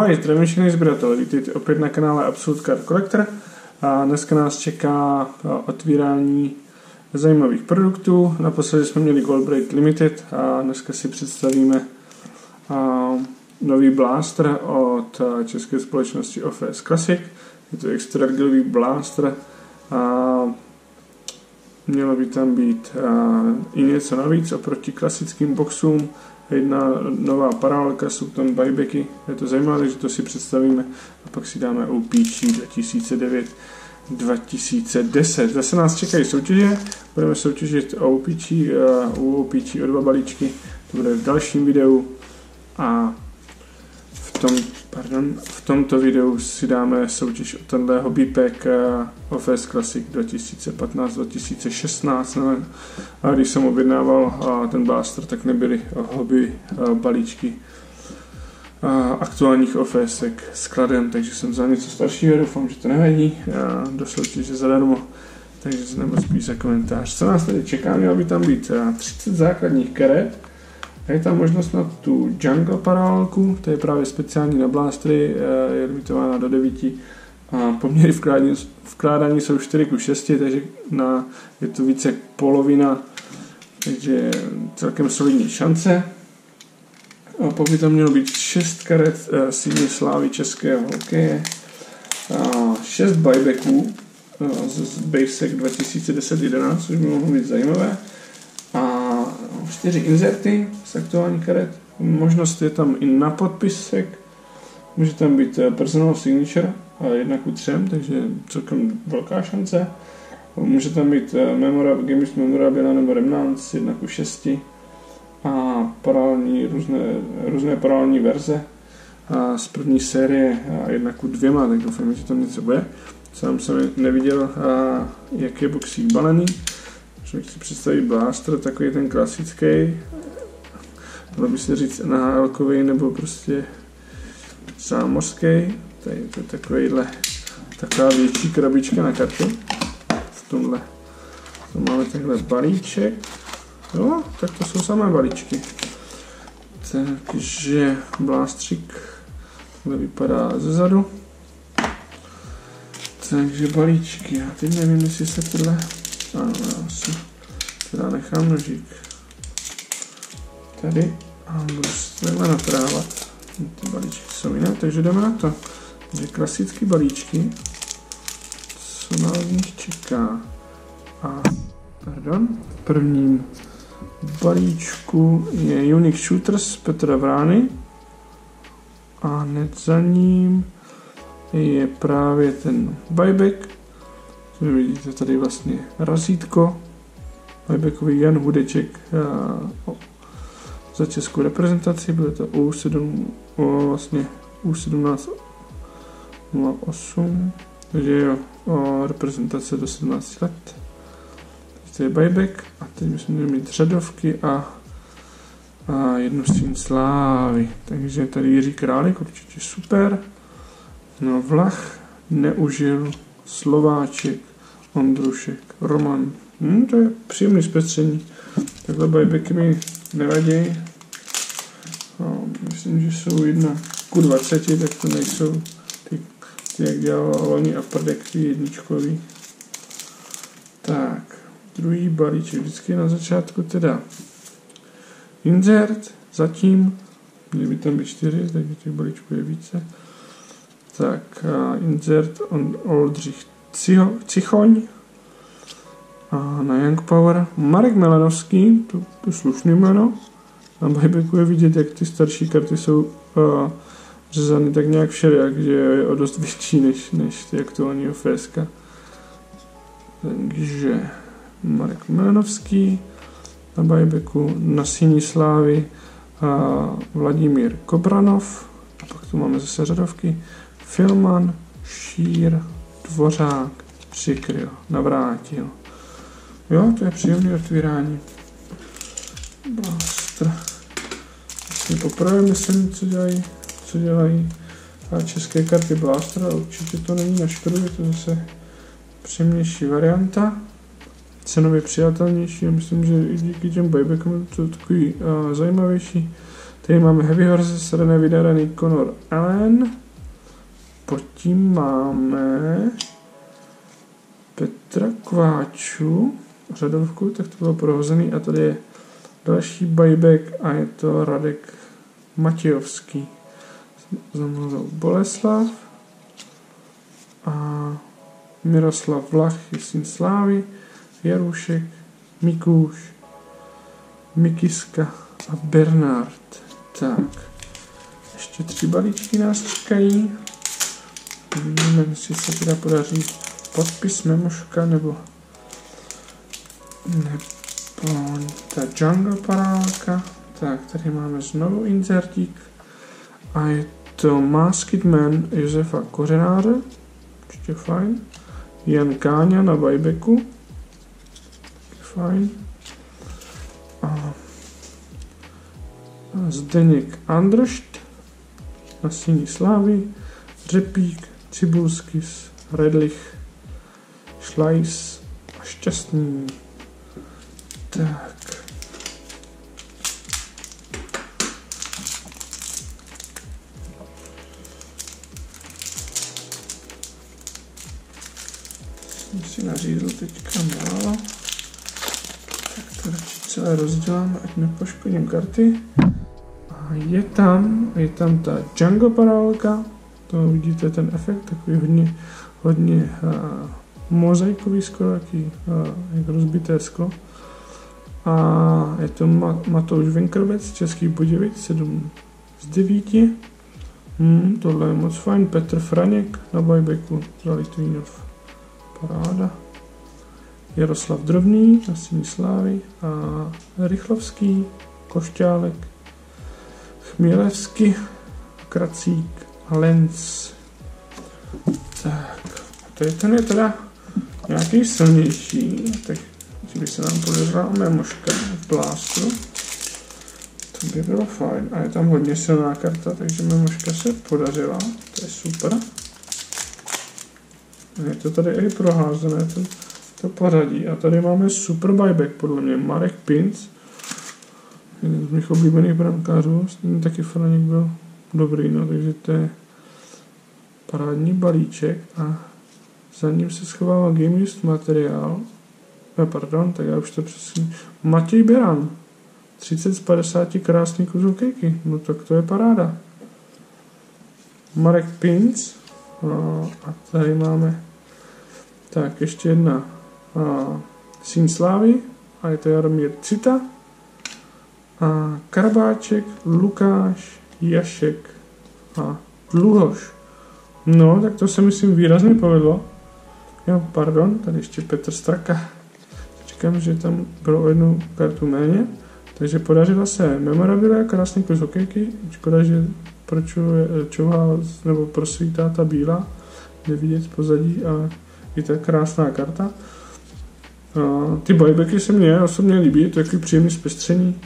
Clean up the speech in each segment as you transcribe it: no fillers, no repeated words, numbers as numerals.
Ahoj, zdravím všechny sběratele, vítejte opět na kanále Absolute Card Collector a dneska nás čeká otvírání zajímavých produktů. Naposledy jsme měli Gold Break Limited a dneska si představíme nový blaster od české společnosti OFS Classic. Je to extra regalový blaster a mělo by tam být i něco navíc oproti klasickým boxům. Jedna nová paralelka, jsou tam buybacky, je to zajímavé, takže to si představíme a pak si dáme OPC 2009-2010. Zase nás čekají soutěže, budeme soutěžit OPC, u OPC o 2 balíčky, to bude v dalším videu a v tomto videu si dáme soutěž o tenhle hobby pack OFS Classic 2015-2016. A když jsem objednával ten blaster, tak nebyly hobby balíčky aktuálních OFSek skladem, takže jsem vzal něco staršího, doufám, že to nevadí. Do soutěže zadarmo, takže se nemoc píš za komentář. Co nás tady čeká, mělo by tam být 30 základních karet. A je tam možnost na tu Jungle paralelku, to je právě speciální na blastery, je limitována do 9 a poměry vkládání jsou 4:6, takže je to více jak polovina, takže celkem solidní šance. A pak by tam mělo být 6 karet sídní slávy českého hokeje, 6 buybacků z Basic 2010-11, což by mohlo být zajímavé. 4 inserty z aktuální karet. Možnost je tam i na podpisek. Může tam být personal signature 1:3, takže celkem velká šance. Může tam být Games Memorabilia nebo Remnants 1:6 a různé paralelní verze z první série 1:2, tak doufám, že tam něco bude. Sám jsem neviděl, jak je boxík balený. Člověk si představí blaster, takový ten klasický, dalo by se říct NHL-kový nebo prostě zámořský. Tady je to taková větší krabička na kartu. V tomhle to máme takhle balíček. Jo, tak to jsou samé balíčky. Takže blastřík takhle vypadá zezadu. Takže balíčky, já teď nevím, jestli se tohle... Ano, já si teda nechám nožík tady a budu se takhle natrávat. Ty balíčky jsou jiné, takže jdeme na to. Takže klasické balíčky, co nás z nich čeká. V prvním balíčku je Unique Shooters Petra Vrány a hned za ním je právě ten buyback. Vidíte tady vlastně razítko, buybackový Jan Hudeček za českou reprezentaci, bylo to U17-08, takže jo, reprezentace do 17 let. Teď to je buyback a teď bychom měli mít řadovky a jednu stín slávy, takže tady Jiří Králík, určitě super, no Vlach neužil, Slováček, Ondrušek, Roman. To je příjemný zpestření. Takhle buybacky mi nevadí. Myslím, že jsou 1:20, tak to nejsou ty jak dělal loni a prdek, ty jedničkový. Tak, druhý balíček, vždycky na začátku teda insert, zatím, měly by tam být 4, takže těch balíčků je více. Tak, insert Oldřich Cichoň a na Young Power Marek Melanovský, to slušný jméno. Na buybacku je vidět, jak ty starší karty jsou řezány tak nějak všelijak, že je o dost větší než ty aktuální OFSka. Takže Marek Melanovský na buybacku, na síní slávy Vladimír Kobranov a pak tu máme zase řadovky Filman, Šír, Dvořák, Přikryl, Navrátil. Jo, to je příjemné otvírání. Blaster. Vlastně poprvé myslím, co dělají české karty Blaster, ale určitě to není na škodu, je to zase příjemnější varianta. Cenově přijatelnější a myslím, že i díky těm buybackům je to takový zajímavější. Tady máme Heavy Horses, René Vydarený, Conor Allen. Pod tím máme Petra Kváču, řadovku, tak to bylo prohozený. A tady je další buyback a je to Radek Matějovský. Zamluvil Boleslav a Miroslav Vlach je syn Slávy, Jarušek, Mikuš, Mikiska a Bernard. Tak, ještě 3 balíčky nás čekají. Uvidíme, jestli se teda podaří podpis Memoška nebo ta Jungle parálka. Tak, tady máme znovu insertík a je to Masked Man Josefa Kořenáře, určitě fajn. Jan Káňa na buybacku, fajn. A Zdeněk Andršt na síni Slávy, Řepík, Cibulskis, Redlich, Šlajs a Šťastný. Tak. Jsem si nařízl teďka málo. Tak to radši celé rozdělám, ať nepoškodím karty. A je tam ta Django parálka. To vidíte ten efekt, takový hodně mozaikový sklo, jaký jak rozbité sklo. A je to Matouš Venkrbec, Český Budějovic, 7 z 9. Tohle je moc fajn. Petr Franěk na buybacku za Litvínov. Paráda. Jaroslav Drobný na síni Slávy a Rychlovský, Košťálek, Chmělevský, Kracík a Lenz. Tak, ten je teda nějaký silnější, tak kdyby se nám podařila Memoška v blástru, to by bylo fajn. A je tam hodně silná karta, takže Memoška se podařila, to je super. Je to tady i proházené, to pořadí. A tady máme super buyback, podle mě, Marek Pinc, jeden z mých oblíbených brankářů, s tím taky Franěk byl dobrý, no, takže to je parádní balíček a za ním se schovává Game Used materiál. Pardon, tak já už to přesně. Matěj Beran, 30 z 50 krásný kus hokejky, no tak to je paráda. Marek Pinc a tady máme tak ještě jedna syn Slávy a je to Jaromír Cita a Karabáček, Lukáš, Jašek a Dluhoš. No, tak to se myslím výrazně povedlo. Jo, pardon, tady ještě Petr Straka. Čekám, že tam bylo o 1 kartu méně. Takže podařila se memorabilia, krásný kus hokejky. Škoda, že čouhá nebo prosvítá ta bílá. Nevidět z pozadí a je to krásná karta. Ty buybacky se mně osobně líbí, to je takový příjemný zpestření.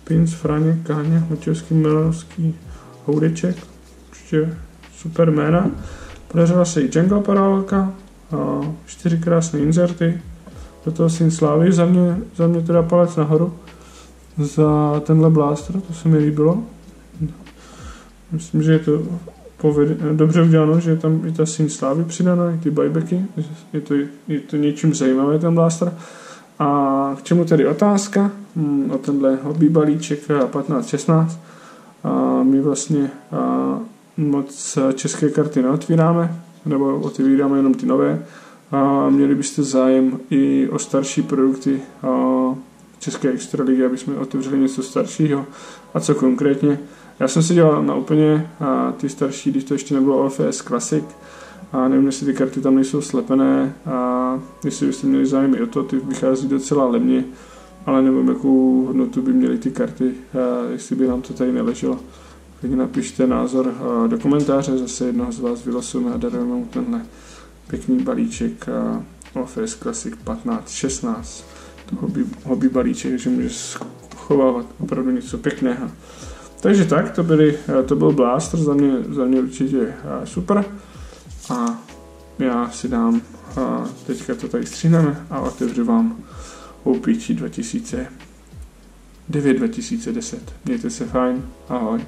Pinc, Franěk, Káňa, Matějovský, Milanovský, Houdeček. Určitě super jména. Podařila se i Jungle parálka, 4 krásné inserty, do toho syn Slávy, za mě teda palec nahoru za tenhle blaster, to se mi líbilo. Myslím, že je to dobře uděláno, že je tam i ta syn Slávy přidaná, i ty buybacky, je to něčím zajímavé ten blaster. A k čemu tedy otázka o tenhle hobby balíček 15-16. My vlastně moc české karty neotvíráme, nebo otevíráme jenom ty nové. A měli byste zájem i o starší produkty České extraligy, aby jsme otevřeli něco staršího. A co konkrétně? Já jsem si dělal na úplně ty starší, když to ještě nebylo OFS Classic. A nevím, jestli ty karty tam nejsou slepené a jestli byste měli zájem i o to, ty vychází docela levně, ale nevím, jakou hodnotu by měly ty karty, jestli by nám to tady neleželo. Klidně napište názor do komentáře, zase jednoho z vás vylosujeme a darujeme mu tenhle pěkný balíček OFS Classic 15-16. To hobby balíček, že může schovávat opravdu něco pěkného. Takže tak, to byl Blaster, za mě určitě super. A já si dám, teďka to tady stříhneme a otevřu vám OPG 2000 9 2010. Mějte se fajn, ahoj.